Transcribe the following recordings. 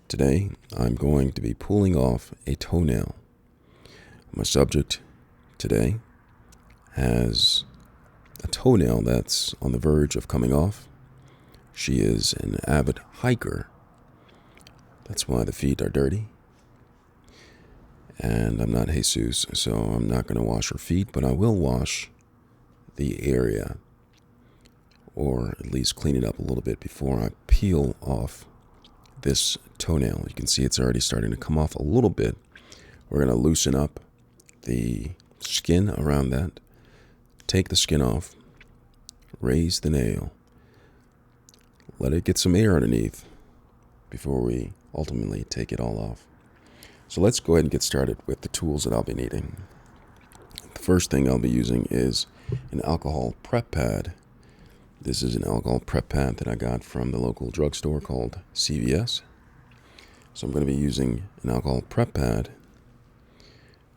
Today, I'm going to be pulling off a toenail. My subject today has a toenail that's on the verge of coming off. She is an avid hiker. That's why the feet are dirty. And I'm not Jesus, so I'm not going to wash her feet, but I will wash the area, or at least clean it up a little bit before I peel off this toenail. You can see it's already starting to come off a little bit. We're going to loosen up the skin around that, take the skin off, raise the nail, let it get some air underneath before we ultimately take it all off. So let's go ahead and get started with the tools that I'll be needing. The first thing I'll be using is an alcohol prep pad. This is an alcohol prep pad that I got from the local drugstore called CVS. So I'm going to be using an alcohol prep pad.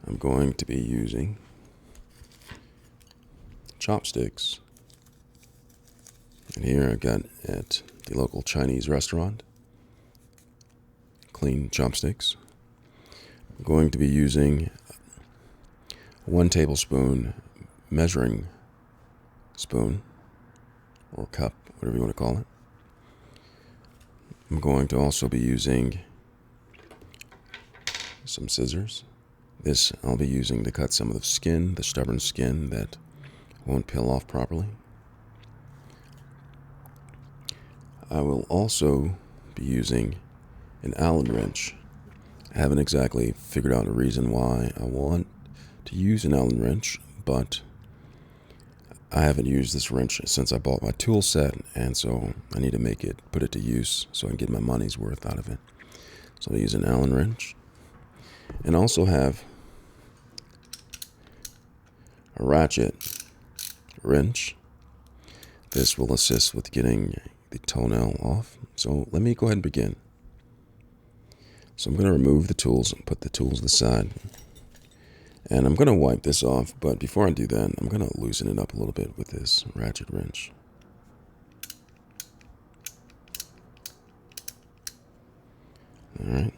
I'm going to be using chopsticks. And here I got at the local Chinese restaurant, clean chopsticks. I'm going to be using 1 tablespoon measuring spoon, or cup, whatever you want to call it. I'm going to also be using some scissors. This I'll be using to cut some of the skin, the stubborn skin that won't peel off properly. I will also be using an Allen wrench. I haven't exactly figured out a reason why I want to use an Allen wrench, but I haven't used this wrench since I bought my tool set, and so I need to put it to use so I can get my money's worth out of it. So I'll use an Allen wrench, and also have a ratchet wrench. This will assist with getting the toenail off. So let me go ahead and begin. So I'm going to remove the tools and put the tools to the side. And I'm going to wipe this off, but before I do that, I'm going to loosen it up a little bit with this ratchet wrench. Alright.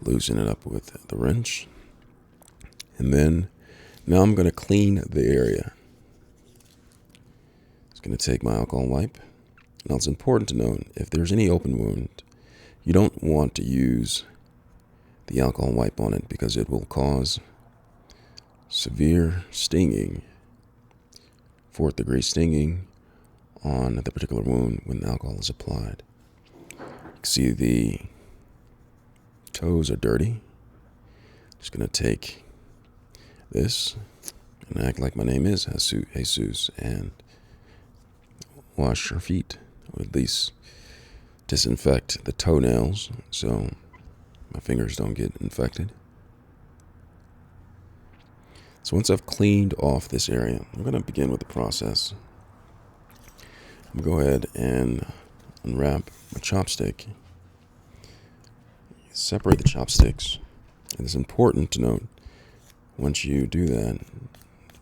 Loosen it up with the wrench. And then, now I'm going to clean the area. It's going to take my alcohol wipe. Now it's important to note, if there's any open wound, you don't want to use the alcohol wipe on it because it will cause severe stinging, 4th degree stinging on the particular wound when alcohol is applied. You can see the toes are dirty. Just going to take this and act like my name is Jesus and wash your feet, or at least disinfect the toenails so my fingers don't get infected. So once I've cleaned off this area, I'm going to begin with the process. I'm going to go ahead and unwrap my chopstick. Separate the chopsticks. It is important to note, once you do that,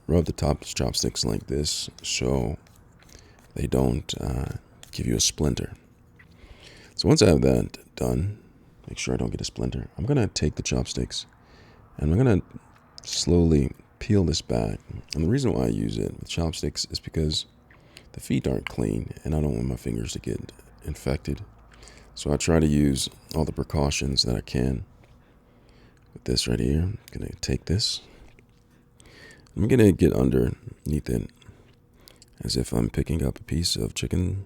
rub the top chopsticks like this so they don't give you a splinter. So once I have that done, make sure I don't get a splinter, I'm going to take the chopsticks and I'm going to slowly peel this back. And the reason why I use it with chopsticks is because the feet aren't clean and I don't want my fingers to get infected. So I try to use all the precautions that I can. With this right here, I'm going to take this. I'm going to get underneath it as if I'm picking up a piece of chicken,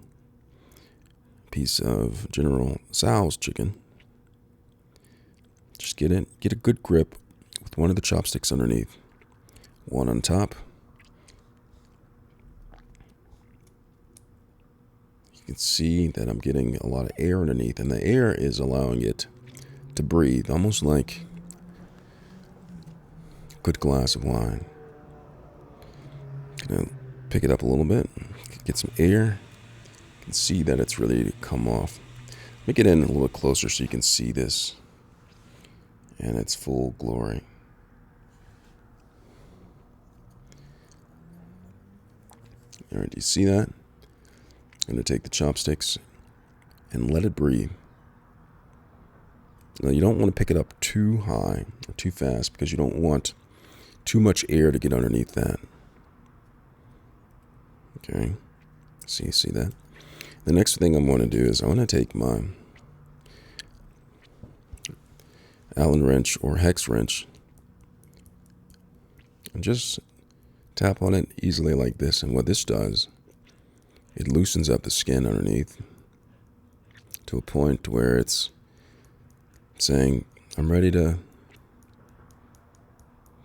piece of General Tso's chicken. Just get a good grip with one of the chopsticks underneath, one on top. You can see that I'm getting a lot of air underneath, and the air is allowing it to breathe, almost like a good glass of wine. Gonna pick it up a little bit, get some air. You can see that it's ready to come off. Let me get in a little bit closer so you can see this in its full glory. All right, do you see that? I'm going to take the chopsticks and let it breathe. Now you don't want to pick it up too high or too fast because you don't want too much air to get underneath that. Okay, see that? The next thing I'm going to do is I want to take my Allen wrench or hex wrench and just tap on it easily like this. And what this does, it loosens up the skin underneath to a point where it's saying, I'm ready to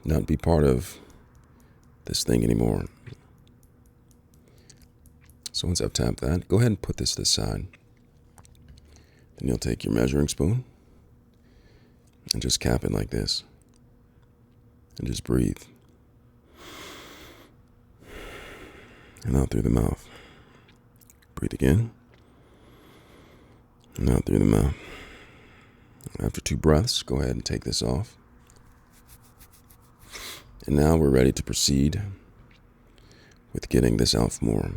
not be part of this thing anymore. So once I've tapped that, go ahead and put this to the side. Then you'll take your measuring spoon and just cap it like this. And just breathe. And out through the mouth. Breathe again. And out through the mouth. After 2 breaths, go ahead and take this off. And now we're ready to proceed with getting this out more.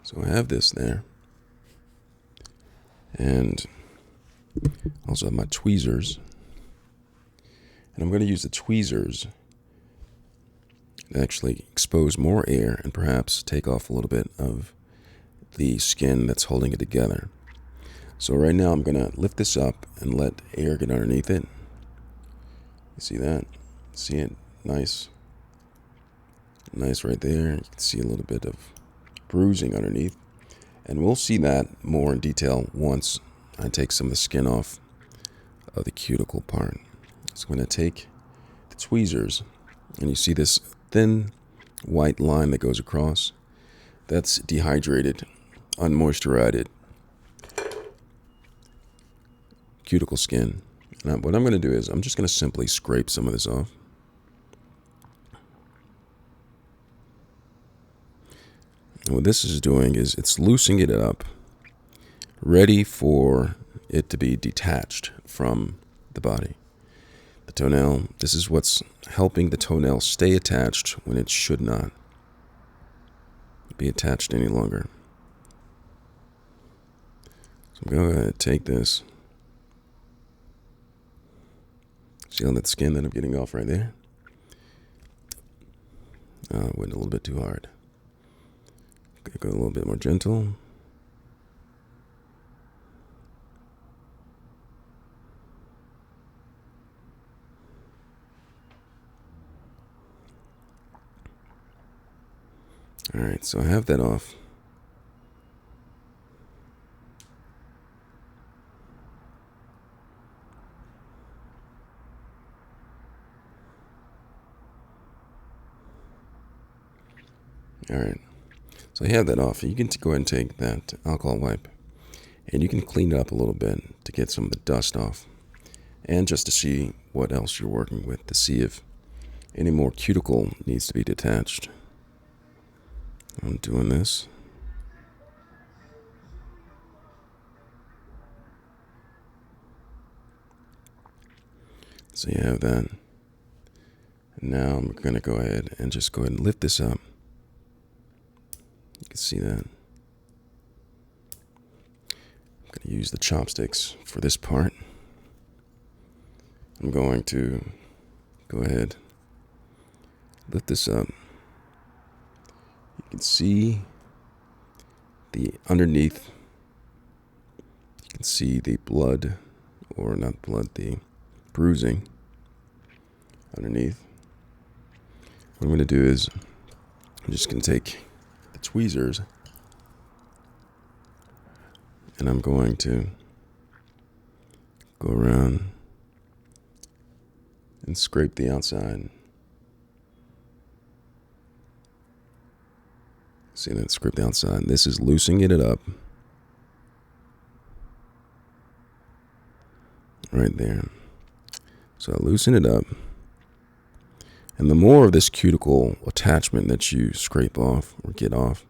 So I have this there. And also have my tweezers. And I'm going to use the tweezers to actually expose more air and perhaps take off a little bit of the skin that's holding it together. So right now I'm going to lift this up and let air get underneath it. You see that? See it? Nice. Nice right there. You can see a little bit of bruising underneath. And we'll see that more in detail once I take some of the skin off of the cuticle part. So I'm going to take the tweezers, and you see this thin white line that goes across. That's dehydrated, unmoisturized cuticle skin. Now, what I'm going to do is I'm just going to simply scrape some of this off. And what this is doing is it's loosening it up, ready for it to be detached from the body. The toenail, this is what's helping the toenail stay attached when it should not be attached any longer. So I'm going to take this. See all that skin that I'm getting off right there? Went a little bit too hard. Go a little bit more gentle. All right, so I have that off. All right, so I have that off. You can go ahead and take that alcohol wipe and you can clean it up a little bit to get some of the dust off and just to see what else you're working with, to see if any more cuticle needs to be detached. I'm doing this. So you have that. And now I'm going to go ahead and just go ahead and lift this up. You can see that. I'm going to use the chopsticks for this part. I'm going to go ahead, lift this up. You can see the underneath. You can see the blood, or not blood, the bruising underneath. What I'm going to do is I'm just going to take the tweezers and I'm going to go around and scrape the outside. See that? Scrape the outside. This is loosening it up. Right there. So I loosen it up. And the more of this cuticle attachment that you scrape off or get off,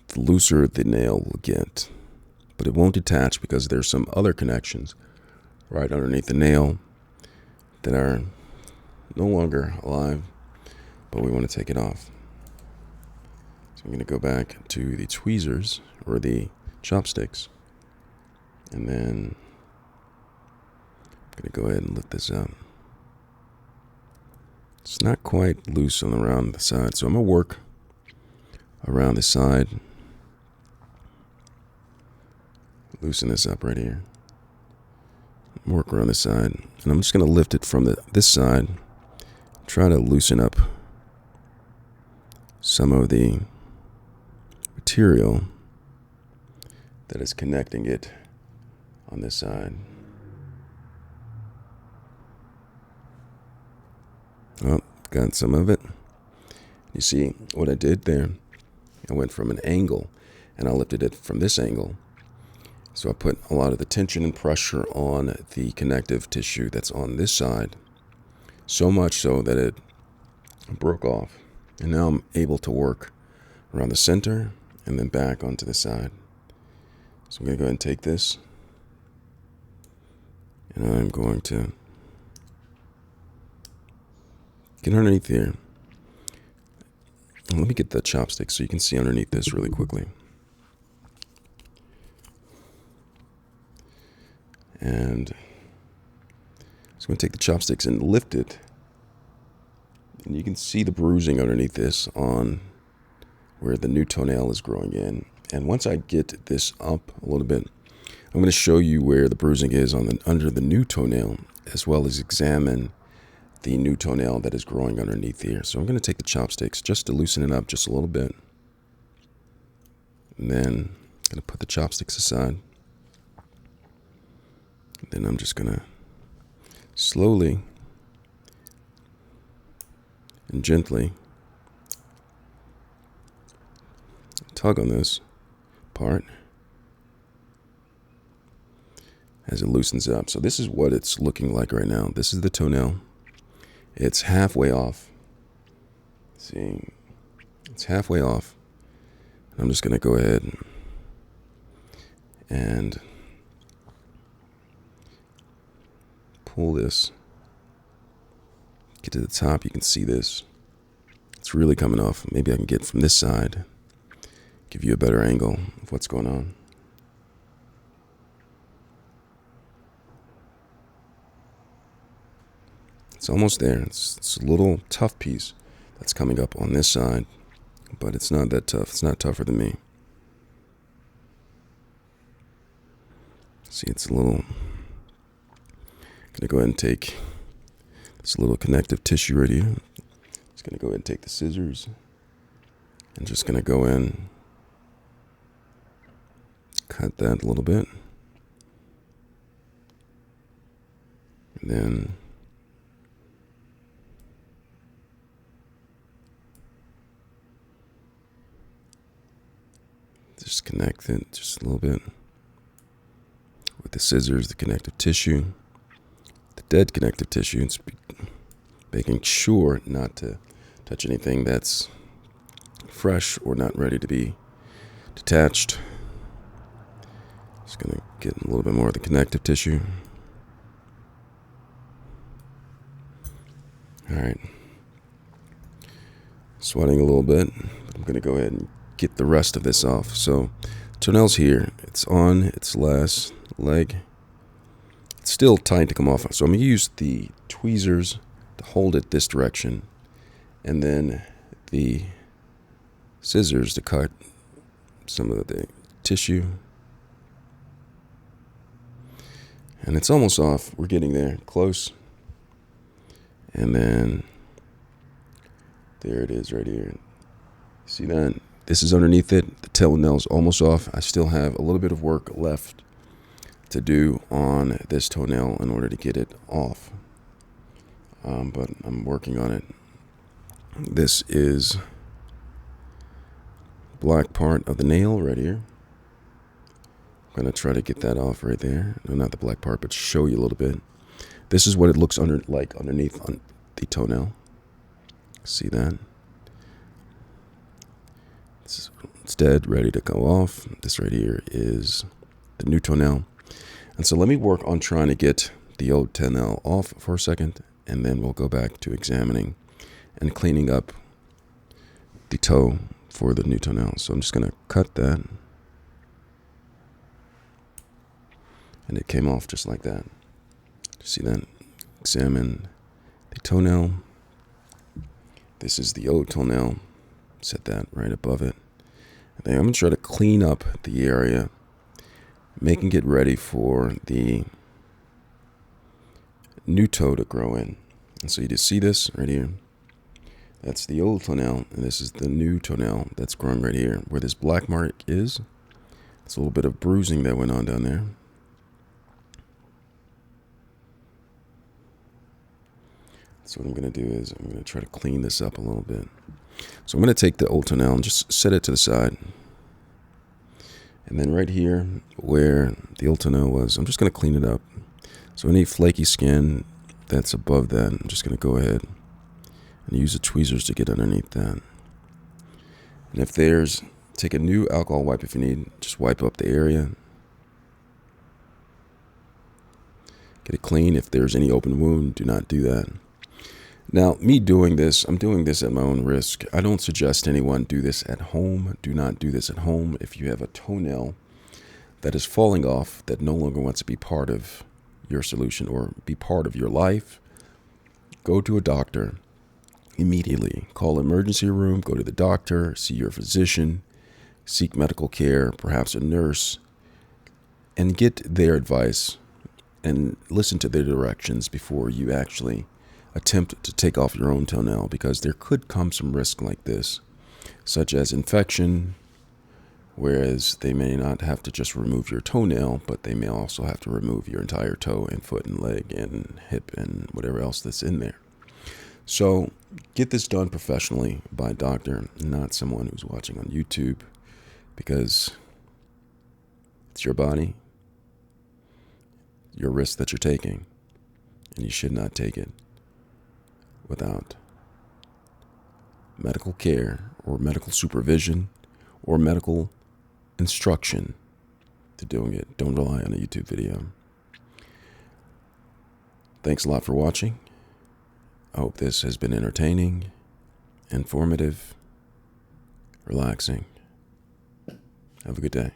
the looser the nail will get. But it won't detach because there's some other connections right underneath the nail that are no longer alive, but we want to take it off. So I'm going to go back to the tweezers or the chopsticks, and then I'm going to go ahead and lift this up. It's not quite loose on around the side, so I'm going to work around the side. Loosen this up right here. Work around the side, and I'm just going to lift it from this side. Try to loosen up some of the material that is connecting it on this side. Oh, got some of it. You see what I did there? I went from an angle and I lifted it from this angle. So I put a lot of the tension and pressure on the connective tissue that's on this side, so much so that it broke off. And now I'm able to work around the center and then back onto the side. So I'm going to go ahead and take this, and I'm going to get underneath here. Let me get the chopsticks so you can see underneath this really quickly. And so I'm going to take the chopsticks and lift it. And you can see the bruising underneath this on where the new toenail is growing in. And once I get this up a little bit, I'm going to show you where the bruising is on under the new toenail, as well as examine the new toenail that is growing underneath here. So I'm going to take the chopsticks just to loosen it up just a little bit. And then I'm going to put the chopsticks aside. Then I'm just going to slowly and gently tug on this part as it loosens up. So this is what it's looking like right now. This is the toenail. It's halfway off. See, it's halfway off. I'm just going to go ahead and pull this, get to the top. You can see this. It's really coming off. Maybe I can get from this side, give you a better angle of what's going on. It's almost there. It's a little tough piece that's coming up on this side, but it's not that tough. It's not tougher than me. See, it's a little... I'm going to go ahead and take this little connective tissue right here. Just going to go ahead and take the scissors and just going to go in, cut that a little bit, and then just connect it just a little bit with the scissors, the connective tissue. Dead connective tissue. It's making sure not to touch anything that's fresh or not ready to be detached. Just going to get a little bit more of the connective tissue. All right. Sweating a little bit. I'm going to go ahead and get the rest of this off. So, toenail's here. It's on its last leg. It's still tight to come off. So I'm going to use the tweezers to hold it this direction, and then the scissors to cut some of the tissue. And it's almost off. We're getting there, close. And then there it is right here. See that? This is underneath it. The toenail's almost off. I still have a little bit of work left to do on this toenail in order to get it off, but I'm working on it. This is black part of the nail right here. I'm going to try to get that off right there. No, not the black part, but show you a little bit. This is what it looks underneath on the toenail. See that? It's dead, ready to go off. This right here is the new toenail. And so let me work on trying to get the old toenail off for a second, and then we'll go back to examining and cleaning up the toe for the new toenail. So I'm just going to cut that. And it came off just like that. See that? Examine the toenail. This is the old toenail. Set that right above it. And then I'm going to try to clean up the area, making it ready for the new toe to grow in. And so you just see this right here. That's the old toenail, and this is the new toenail that's growing right here. Where this black mark is, it's a little bit of bruising that went on down there. So what I'm going to do is I'm going to try to clean this up a little bit. So I'm going to take the old toenail and just set it to the side. And then right here where the old toenail was, I'm just going to clean it up. So any flaky skin that's above that, I'm just going to go ahead and use the tweezers to get underneath that. And if there's, take a new alcohol wipe if you need, just wipe up the area. Get it clean. If there's any open wound, do not do that. Now, me doing this, I'm doing this at my own risk. I don't suggest anyone do this at home. Do not do this at home. If you have a toenail that is falling off, that no longer wants to be part of your solution or be part of your life, go to a doctor immediately. Call emergency room, go to the doctor, see your physician, seek medical care, perhaps a nurse, and get their advice and listen to their directions before you actually attempt to take off your own toenail, because there could come some risk like this, such as infection, whereas they may not have to just remove your toenail, but they may also have to remove your entire toe and foot and leg and hip and whatever else that's in there. So get this done professionally by a doctor, not someone who's watching on YouTube, because it's your body, your risk that you're taking, and you should not take it without medical care or medical supervision or medical instruction to doing it. Don't rely on a YouTube video. Thanks a lot for watching. I hope this has been entertaining, informative, relaxing. Have a good day.